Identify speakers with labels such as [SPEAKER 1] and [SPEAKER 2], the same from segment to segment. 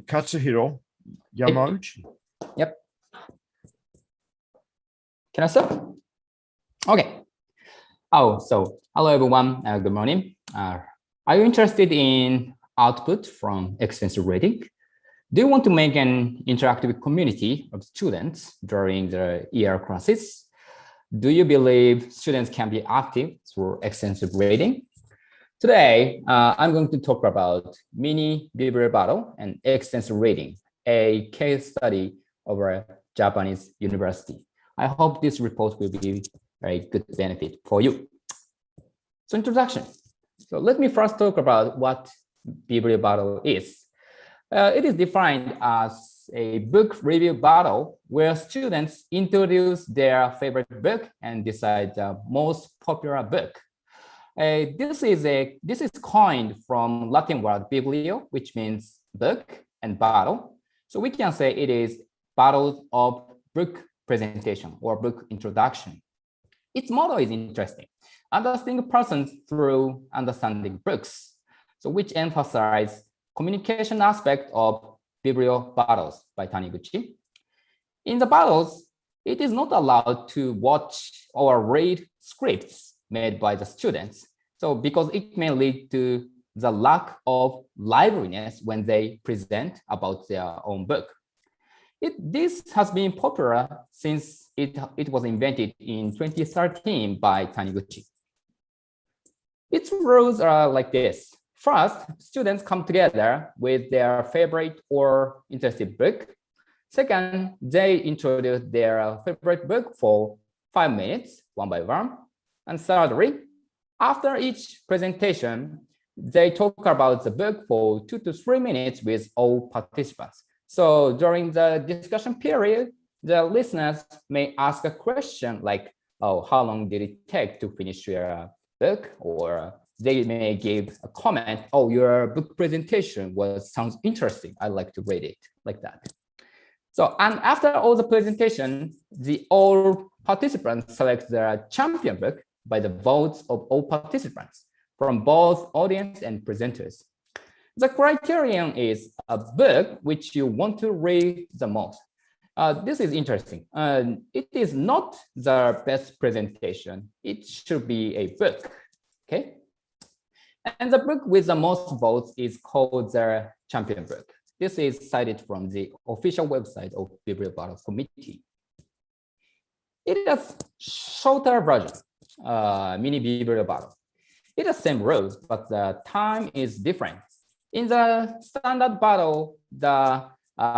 [SPEAKER 1] Katsuhiro Yamauchi.
[SPEAKER 2] Yep. Can I start? Okay. Oh, so hello everyone. Good morning. Are you interested in output from extensive reading? Do you want to make an interactive community of students during the ER classes? Do you believe students can be active through extensive reading? Today, I'm going to talk about Mini-Bibliobattle and extensive reading, a case study of a Japanese university. I hope this report will be very good benefit for you. So introduction. So let me first talk about what Bibliobattle is. It is defined as a book review battle where students introduce their favorite book and decide the most popular book. This is coined from Latin word biblio, which means book, and battle. So we can say it is battle of book presentation or book introduction. Its motto is interesting: understanding persons through understanding books. So which emphasize communication aspect of Bibliobattles by Taniguchi. In the battles, it is not allowed to watch or read scripts made by the students. So because it may lead to the lack of liveliness when they present about their own book. This has been popular since it was invented in 2013 by Taniguchi. Its rules are like this. First, students come together with their favorite or interested book. Second, they introduce their favorite book for 5 minutes, one by one. And thirdly, after each presentation, they talk about the book for 2 to 3 minutes with all participants. So during the discussion period, the listeners may ask a question like, oh, how long did it take to finish your book? Or they may give a comment, oh, your book presentation sounds interesting. I'd like to read it, like that. So, and after all the presentation, all participants select their champion book by the votes of all participants from both audience and presenters. The criterion is a book which you want to read the most. This is interesting. It is not the best presentation. It should be a book, okay? And the book with the most votes is called the champion book. This is cited from the official website of Bibliobattle Committee. It is shorter version, Mini-Bibliobattle. It has same rules, but the time is different. In the standard battle, the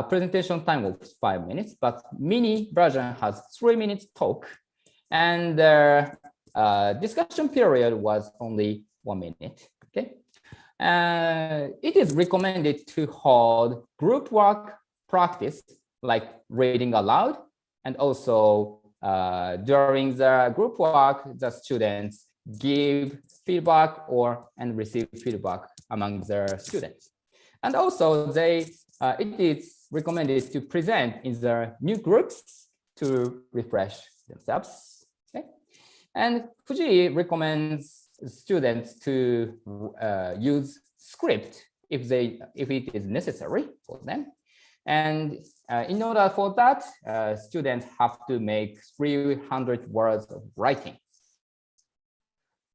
[SPEAKER 2] presentation time was 5 minutes, but mini version has 3 minutes talk, and the discussion period was only 1 minute. Okay, it is recommended to hold group work practice like reading aloud, and also during the group work, the students give feedback and receive feedback among their students. And also it is recommended to present in the new groups to refresh themselves. Okay? And Fujii recommends students to use script if it is necessary for them. And in order for that, students have to make 300 words of writing.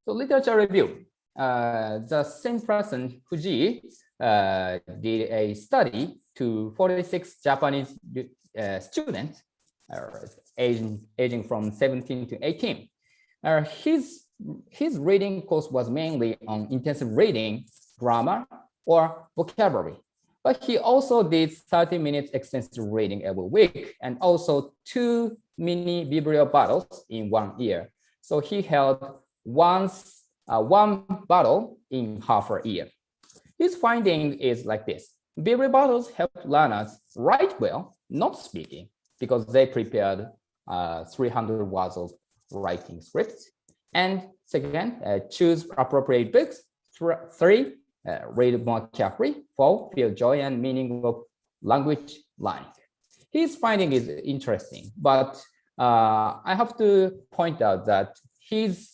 [SPEAKER 2] So literature review. The same person, Fujii, did a study to 46 Japanese students aging from 17 to 18. His reading course was mainly on intensive reading, grammar, or vocabulary. But he also did 30 minutes extensive reading every week, and also 2 mini-bibliobattles in 1 year. So he held one battle in half a year. His finding is like this. Bibliobattles help learners write well, not speaking, because they prepared 300 words of writing scripts. And second, choose appropriate books. 3, read more carefully. 4, feel joy and meaning of language learning. His finding is interesting, but I have to point out that his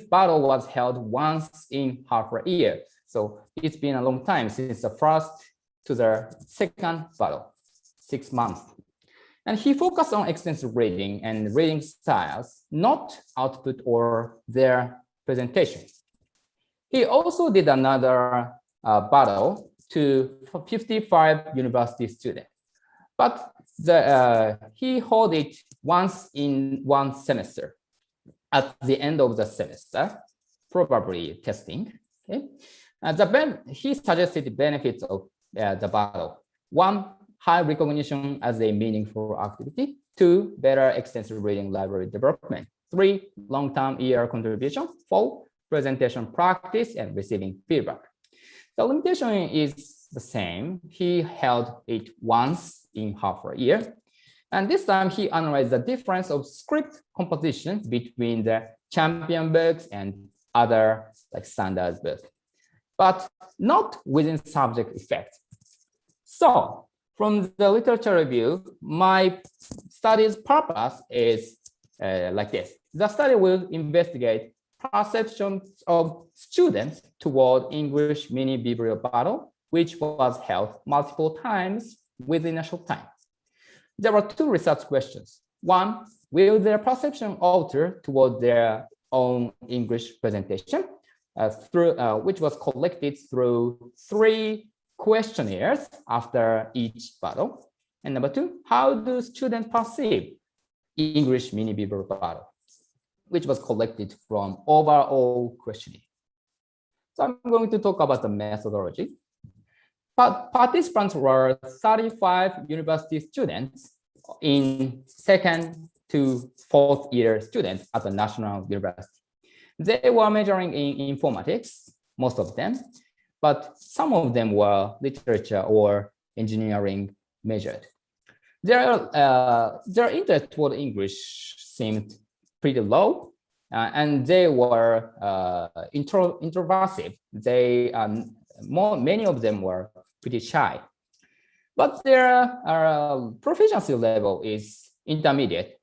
[SPEAKER 2] battle was held once in half a year. So it's been a long time since the first to the second battle, 6 months. And he focused on extensive reading and reading styles, not output or their presentation. He also did another battle to 55 university students, but he held it once in one semester at the end of the semester, probably testing. Okay, he suggested the benefits of the battle. 1, high recognition as a meaningful activity. 2, better extensive reading library development. 3, long-term ER contribution. 4, presentation practice and receiving feedback. The limitation is the same. He held it once in half a year. And this time he analyzed the difference of script composition between the champion books and other like standard books, but not within subject effect. So from the literature review, my study's purpose is like this. The study will investigate perceptions of students toward English Mini-Bibliobattle, which was held multiple times within a short time. There were 2 research questions. 1, will their perception alter toward their own English presentation, which was collected through 3 questionnaires after each battle. And number 2, how do students perceive English Mini-Bibliobattle, which was collected from overall questionnaire. So I'm going to talk about the methodology. But participants were 35 university students in 2nd to 4th year students at the National University. They were majoring in informatics, most of them, but some of them were literature or engineering majored. Their interest toward English seemed pretty low, and they were introversive. Many of them were pretty shy, but their proficiency level is intermediate.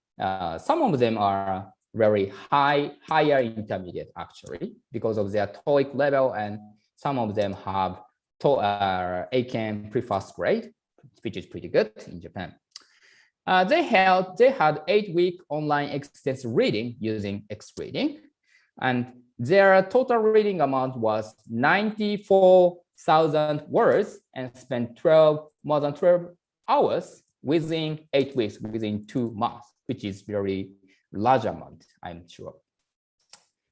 [SPEAKER 2] Some of them are very higher intermediate actually because of their TOEIC level, and some of them have ACAM pre-first grade, which is pretty good in Japan. They had 8-week online extensive reading using X-Reading, and their total reading amount was 94,000 words and spent more than 12 hours within 8 weeks, within 2 months, which is very large amount, I'm sure.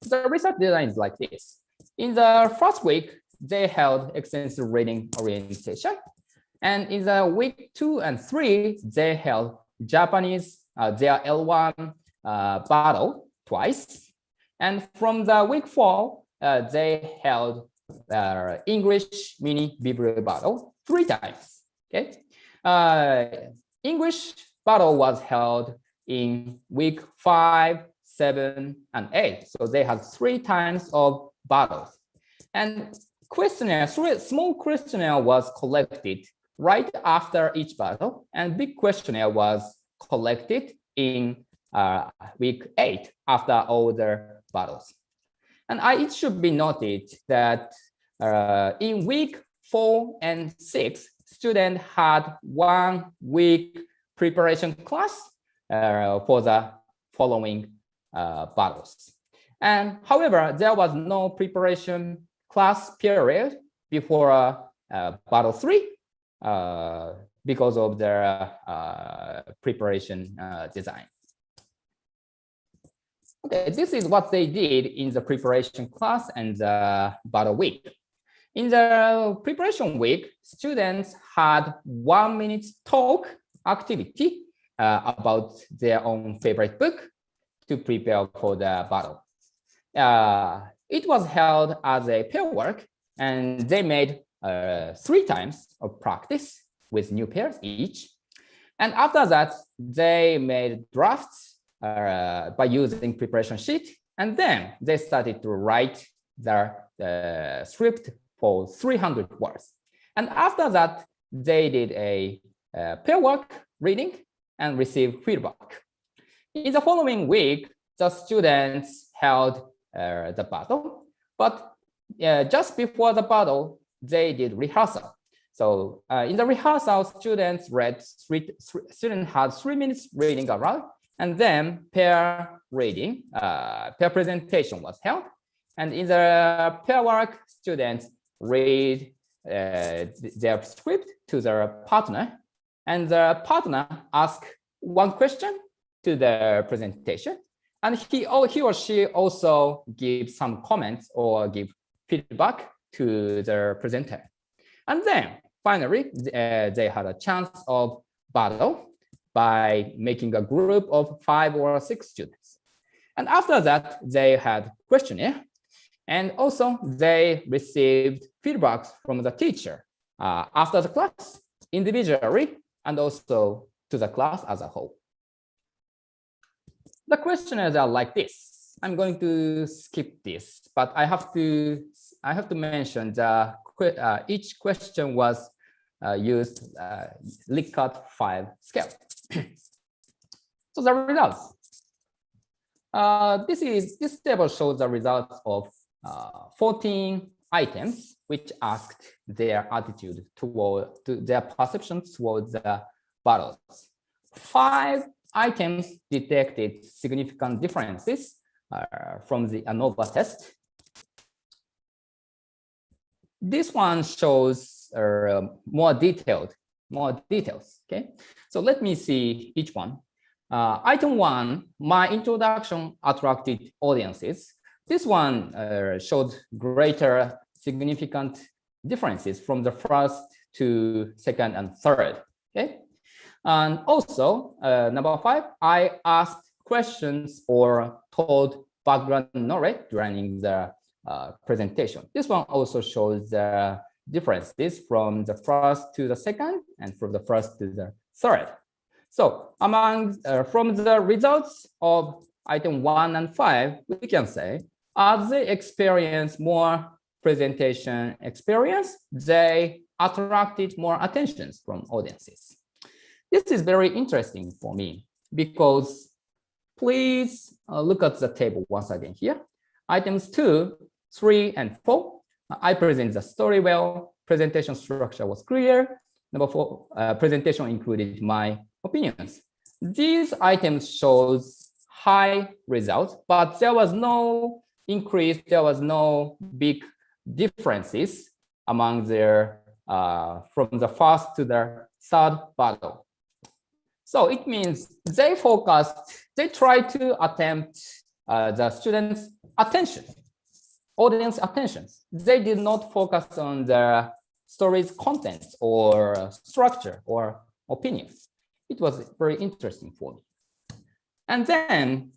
[SPEAKER 2] The research design is like this. In the first week, they held extensive reading orientation. And in the week 2 and 3, they held Japanese, their L1 battle twice. And from the week 4, they held English Mini-Bibliobattle 3 times. Okay, English battle was held in week 5, 7, and 8. So they had 3 times of battles. And small questionnaire was collected right after each battle, and big questionnaire was collected in week 8 after all the battles. And it should be noted that in week 4 and 6, students had 1 week preparation class for the following battles. And however, there was no preparation class period before battle 3 because of their preparation design. Okay, this is what they did in the preparation class and the battle week. In the preparation week, students had 1-minute talk activity about their own favorite book to prepare for the battle. It was held as a pair work, and they made 3 times of practice with new pairs each. And after that, they made drafts by using preparation sheet, and then they started to write their script for 300 words. And after that, they did a pair work reading and received feedback. In the following week, the students held the battle, but just before the battle, they did rehearsal. So in the rehearsal, students had 3 minutes reading aloud, and then pair presentation was held. And in the pair work, students read their script to their partner, and the partner asks one question to the presentation, and he or she also gives some comments or give feedback to the presenter. And then finally, they had a chance of battle by making a group of 5 or 6 students. And after that, they had questionnaire, and also they received feedbacks from the teacher after the class, individually, and also to the class as a whole. The questionnaires are like this. I'm going to skip this, but I have to mention that each question was used Likert 5 scale. So the results. This table shows the results of 14 items which asked their attitude their perceptions towards the battles. 5 items detected significant differences from the ANOVA test. This one shows more details. Okay, so let me see each one. Item 1, my introduction attracted audiences. This one showed greater significant differences from the first to second and third. Okay, and also number 5, I asked questions or told background knowledge during the presentation. This one also shows the differences from the first to the second and from the first to the third. So from the results of item 1 and 5, we can say as they experience more presentation experience, they attracted more attention from audiences. This is very interesting for me because please look at the table once again here. Items 2, 3, and 4. I present the story well. Presentation structure was clear. Number 4, presentation included my opinions. These items shows high results, but there was no increase. There was no big differences among their from the first to the third battle. So it means they try to attempt the students' attention, audience attention. They did not focus on the story's contents or structure or opinions. It was very interesting for me. And then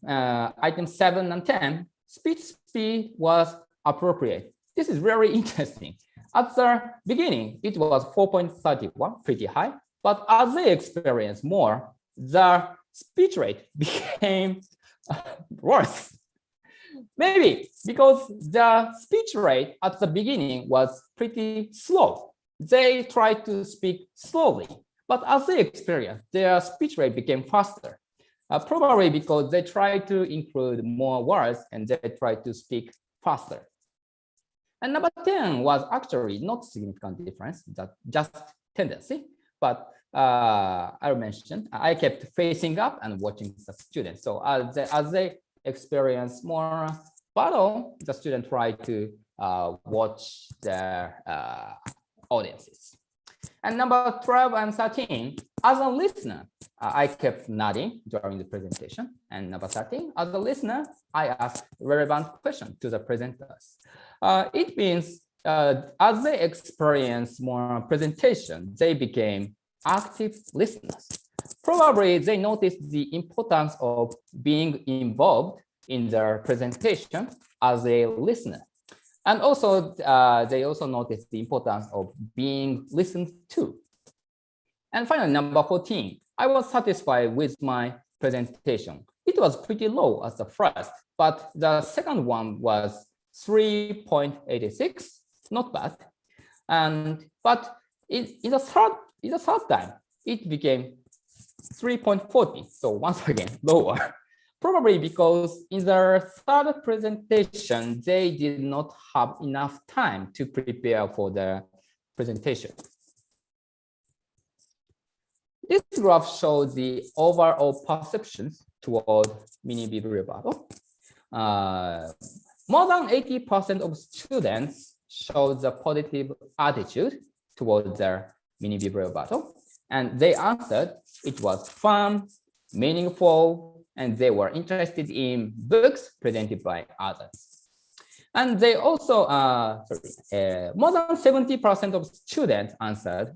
[SPEAKER 2] items 7 and 10, speech speed was appropriate. This is very interesting. At the beginning, it was 4.31, pretty high. But as they experienced more, the speech rate became worse. Maybe because the speech rate at the beginning was pretty slow. They tried to speak slowly, but as they experienced, their speech rate became faster. Probably because they tried to include more words and they tried to speak faster. And number 10 was actually not significant difference, that just tendency. But I mentioned I kept facing up and watching the students. So as they experience more battle, the student tried to watch their audiences. And number 12 and 13, as a listener, I kept nodding during the presentation. And number 13, as a listener, I asked relevant questions to the presenters. It means as they experience more presentation, they became active listeners. Probably they noticed the importance of being involved in their presentation as a listener. And also, they also noticed the importance of being listened to. And finally, number 14, I was satisfied with my presentation. It was pretty low as the first, but the second one was 3.86, not bad. But in the third time, it became 3.40. So once again, lower. Probably because in their third presentation, they did not have enough time to prepare for the presentation. This graph shows the overall perceptions toward Mini-Bibliobattle. More than 80% of students showed a positive attitude towards their Mini-Bibliobattle, and they answered it was fun, meaningful, and they were interested in books presented by others. And they also, more than 70% of students answered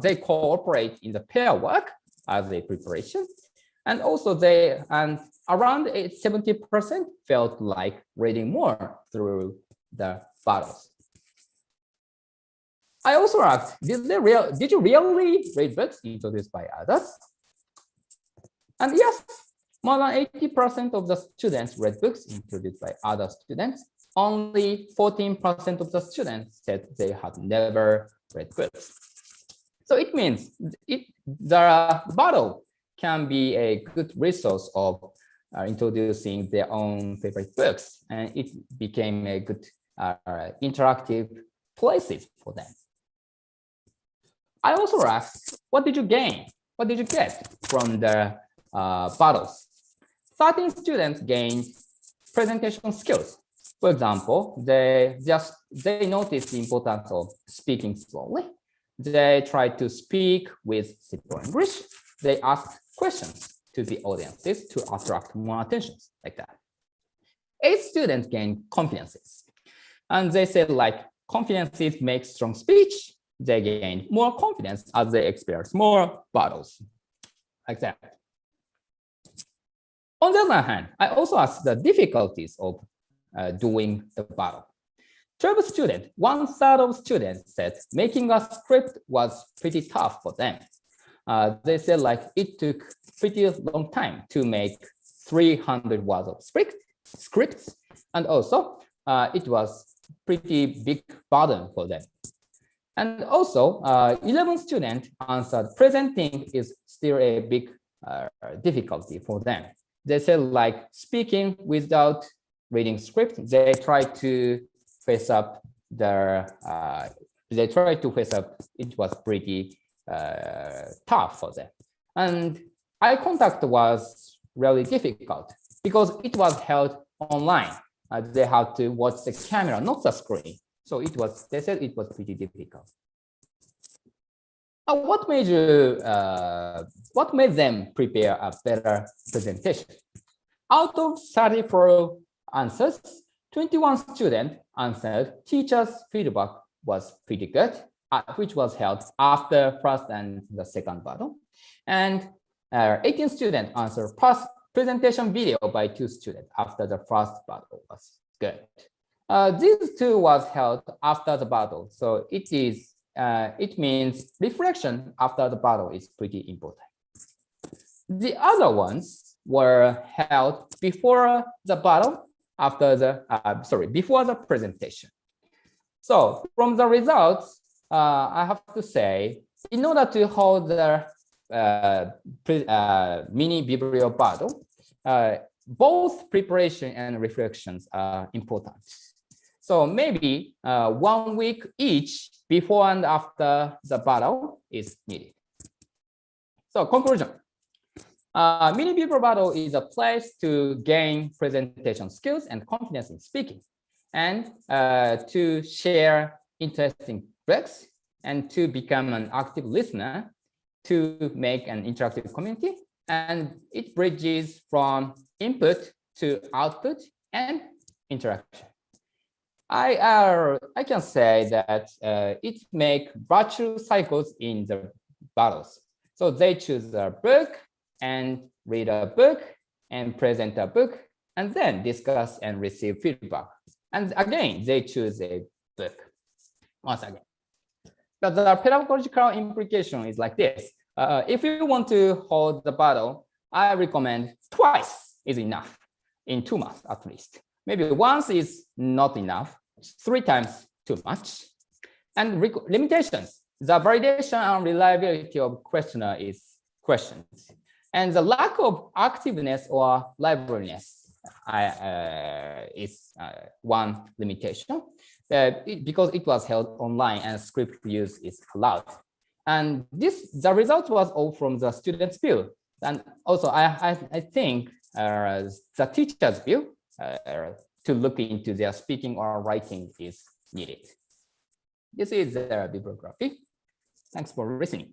[SPEAKER 2] they cooperate in the pair work as a preparation. And also around 70% felt like reading more through the battles. I also asked, did you really read books introduced by others? And yes, more than 80% of the students read books introduced by other students. Only 14% of the students said they had never read books. So it means the battle can be a good resource of introducing their own favorite books, and it became a good interactive places for them. I also asked, what did you gain? What did you get from the battles? 13 students gained presentation skills. For example, they noticed the importance of speaking slowly. They tried to speak with simple English. They asked questions to the audiences to attract more attention, like that. 8 students gained confidences. And they said, like, confidences make strong speech. They gained more confidence as they experience more battles, like that. On the other hand, I also asked the difficulties of doing the battle. 12 students, 1/3 of students said making a script was pretty tough for them. They said like it took pretty long time to make 300 words of scripts, and also it was pretty big burden for them. And also 11 students answered presenting is still a big difficulty for them. They said like speaking without reading script, they try to face up it was pretty tough for them. And eye contact was really difficult because it was held online. They had to watch the camera, not the screen. So they said it was pretty difficult. What made them prepare a better presentation? Out of 34 answers, 21 students answered teacher's feedback was pretty good, which was held after first and the second battle. And 18 students answered presentation video by 2 students after the first battle was good. These 2 was held after the battle. So it means reflection after the battle is pretty important. The other ones were held before the battle, before the presentation. So from the results, I have to say, in order to hold the Mini-Bibliobattle, both preparation and reflections are important. So maybe 1 week each before and after the battle is needed. So conclusion. Mini-Bibliobattle is a place to gain presentation skills and confidence in speaking, and to share interesting books, and to become an active listener, to make an interactive community, and it bridges from input to output and interaction. I can say that it makes virtual cycles in the battles. So they choose a book and read a book and present a book and then discuss and receive feedback. And again, they choose a book once again. But the pedagogical implication is like this. If you want to hold the battle, I recommend twice is enough in 2 months at least. Maybe once is not enough, 3 times too much. And limitations. The validation and reliability of questionnaire is questioned. And the lack of activeness or liveliness is one limitation because it was held online and script use is allowed. And the result was all from the student's view. And also, I think the teacher's view to look into their speaking or writing is needed. This is the bibliography. Thanks for listening.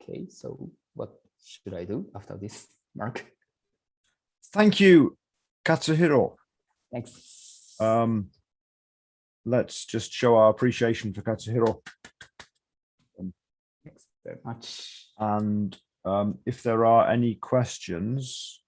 [SPEAKER 2] Okay, so what should I do after this, Mark?
[SPEAKER 1] Thank you, Katsuhiro.
[SPEAKER 2] Thanks.
[SPEAKER 1] Let's just show our appreciation for Katsuhiro.
[SPEAKER 2] Thanks very much.
[SPEAKER 1] And if there are any questions,